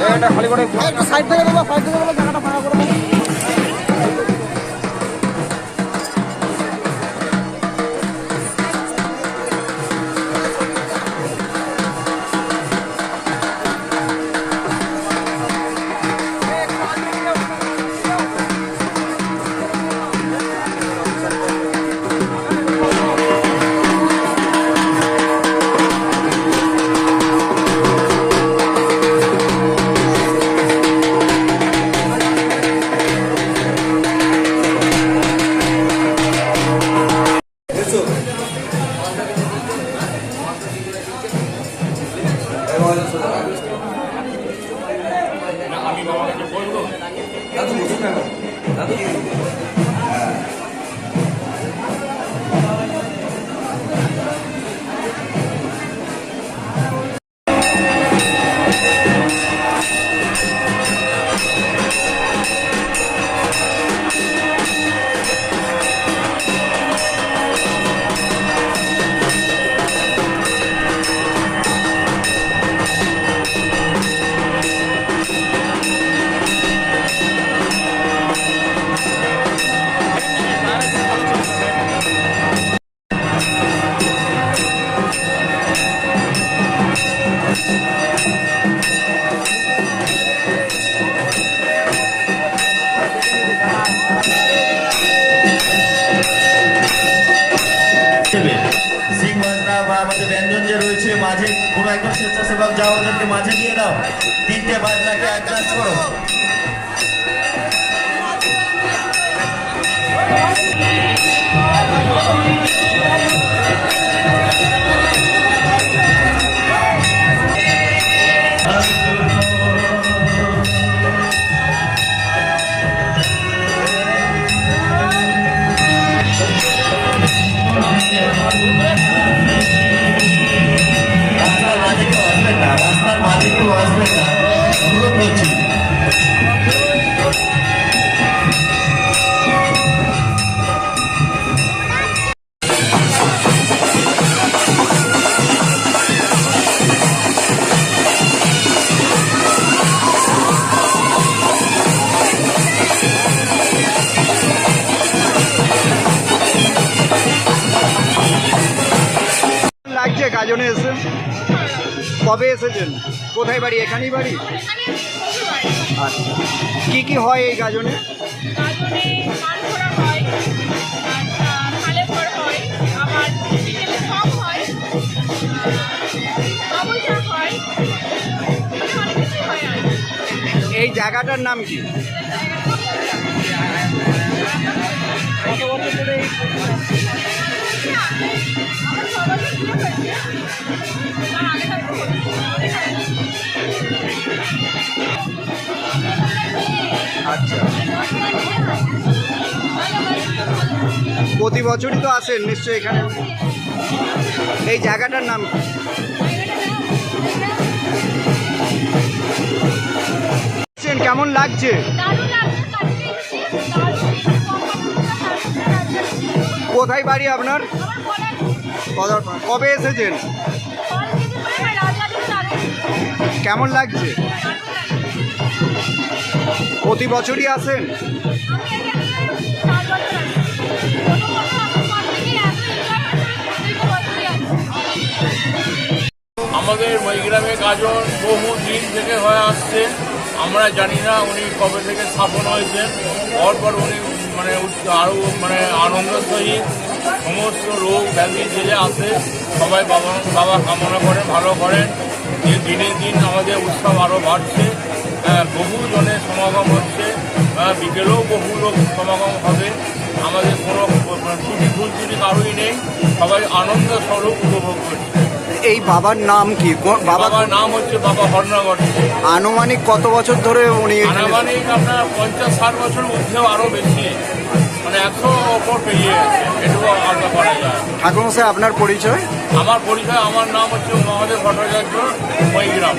জায়গাটা খালি করে একটু সাইড থেকে দেবো, সাইড থেকে দেবো, জায়গাটা ফাঁকা করে দেবো। মাঝে কোনো একজন স্বেচ্ছাসেবক যাও ওদেরকে মাঝে দিয়ে দাও, 3টে বাজনাকে অ্যাডজাস্ট করো। রাস্তার মাঝে কেউ আসবে না, অনুরোধ করছি। লাগছে গাজনে এসে? কবে এসেছেন? কোথায় বাড়ি? এখানেই বাড়ি? আচ্ছা, কি কি হয় এই গাজনে? এই জায়গাটার নাম কি? কত বছর ধরে? আচ্ছা, প্রতি বছরই তো আসেন নিশ্চয়ই এখানে। এই জায়গাটার নাম কি? কেমন লাগছে? কোথায় বাড়ি আপনার? কবে এসেছেন? কেমন লাগছে? প্রতি বছরই আসেন? আমাদের মহিগ্রামে গাজন বহু দিন থেকে হয়ে আসছে। আমরা জানি না উনি কবে থেকে স্থাপন হয়েছেন। পরপর উনি আরও আনন্দ সহিত সমস্ত রোগ ব্যাধি জেলে আসে। সবাই বাবা কামনা করেন, ভালো করেন। যে দিনে দিন আমাদের উৎসব আরও বাড়ছে, বহু জনের সমাগম হচ্ছে, বিকেলেও বহু লোক সমাগম হবে। আমাদের কোনো ছুটি ফুলছুটি কারোই নেই, সবাই আনন্দ স্বরূপ উপভোগ করছে। এই বাবার নাম কি? বাবার নাম হচ্ছে বাবা হরনগর। আনুমানিক কত বছর ধরে উনি? আনুমানিক আপনার 50-60 বছর মধ্যেও আরও বেশি, 100 ওপর পেরিয়ে গেছে, এটুকু আশা করা যায়। ঠাকুরমশাই, আপনার পরিচয়? আমার নাম হচ্ছে মহাদেব ভট্টাচার্য, মহিগ্রাম।